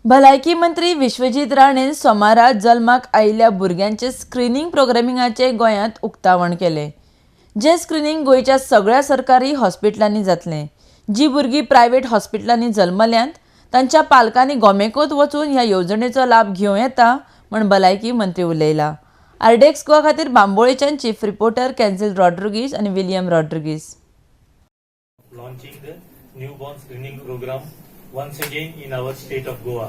भलायकी मंत्री विश्वजीत राणेन सोमारा जल्माक आयिल्ल्या भुरग्यांचे स्क्रीनिंग प्रोग्रामिंगाचे गोंयांत उक्तावण केले। जे स्क्रीनिंग गोंयच्या सगळ्या सरकारी हॉस्पिटलांनी जातले। जी भुरगीं प्रायव्हेट हॉस्पिटलांनी जल्मल्यांत तांच्या पालकांनी गोमेकोत वचून ह्या येवजणेचो लाभ घेवं येता म्हण भलायकी मंत्री उलयला। आरडेक्स गोवा खातीर बांबोळेच्यान चीफ रिपोर्टर कॅन्झिल रॉड्रिगीस आणि William Rodrigues. Launching the newborn screening program once again in our state of Goa.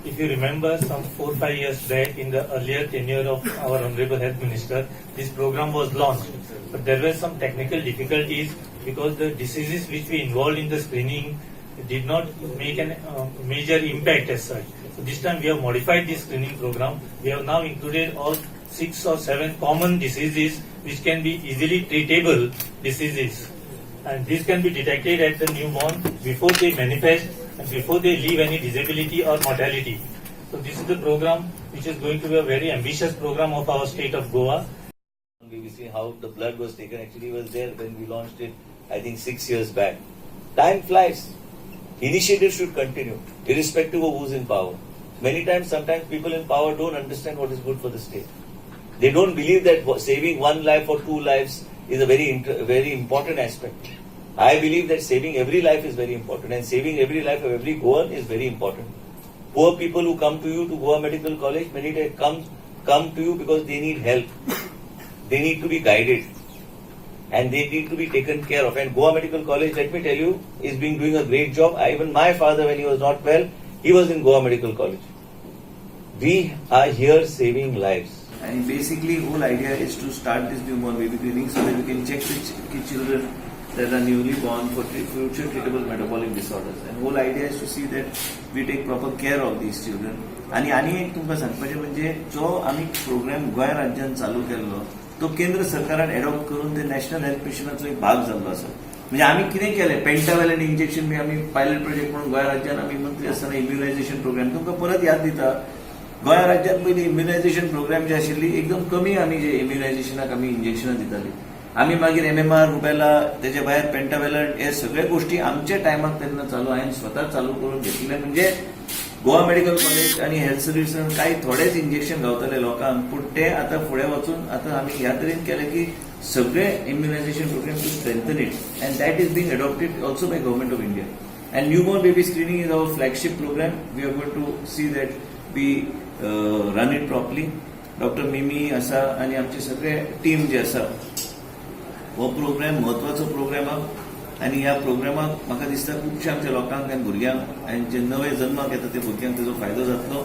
If you remember, some 4-5 years back, in the earlier tenure of our Honorable Health Minister, this program was launched. But there were some technical difficulties because the diseases which we involved in the screening did not make a major impact as such. So this time we have modified this screening program. We have now included all 6 or 7 common diseases which can be easily treatable diseases. And this can be detected at the newborn before they manifest and before they leave any disability or mortality. So this is the program which is going to be a very ambitious program of our state of Goa. We see how the blood was taken. Actually was there when we launched it, I think 6 years back. Time flies. Initiatives should continue, irrespective of who's in power. Many times, sometimes people in power don't understand what is good for the state. They don't believe that saving one life or 2 lives is a very important aspect. I believe that saving every life is very important, and saving every life of every Goan is very important. Poor people who come to you to Goa Medical College many times come to you because they need help. They need to be guided, and they need to be taken care of. And Goa Medical College, let me tell you, is doing a great job. Even my father, when he was not well, he was in Goa Medical College. We are here saving lives. And basically, whole idea is to start this newborn baby clinic so that we can check the children that are newly born for future treatable metabolic disorders. And whole idea is to see that we take proper care of these children. आणि एक तुमकां सांगपाचें म्हणजे जो आमी programme Goa राज्यान चालू केल्लो तो केंद्र सरकारान एडॉप्ट करून ते नॅशनल हेल्थ मिशनाचो एक भाग जाल्लो आसा. म्हणजे आमी कितें केलें, पेंटावेलेंट इंजेक्शन बी आमी पायलट प्रोजेक्ट म्हणून गोंय राज्यान आमी मंत्री आसतना इम्युनायझेशन प्रोग्राम तुमकां परत याद दिता. गोंय राज्यांत पयलीं इम्युनायझेशन प्रोग्राम जी आशिल्ली एकदम कमी आमी जे इम्युनायझेशनाक आमी इंजेक्शनां दितालीं. आमी मागीर MMR, रुबेला, तेजे भायर पेंटावेलंट हे सगळे गोष्टी आमच्या टायमाक तेन्ना चालू हांवें स्वता चालू करून घेतले. म्हणजे गोवा मेडिकल कॉलेज आणि हेल्थ सर्व्हिसान काही थोडेच इंजेक्शन गावताले लोकांक, पूण ते आतां फुडें वचून आतां आमी ह्या तरेन केलें की सगळे immunisation programme to strengthen it, and that is being adopted also by government of India. And newborn baby screening is our flagship programme. We are going to see that we run it properly. Doctor मिमी आसा आनी आमचे सगळे team जे आसा, हो programme म्हत्वाचो programme आनी ह्या प्रोग्रामाक म्हाका दिसता खुबशे आमच्या लोकांक आनी भुरग्यांक आनी जे नवे जल्माक येता ते भुरग्यांक तेजो फायदो जातलो.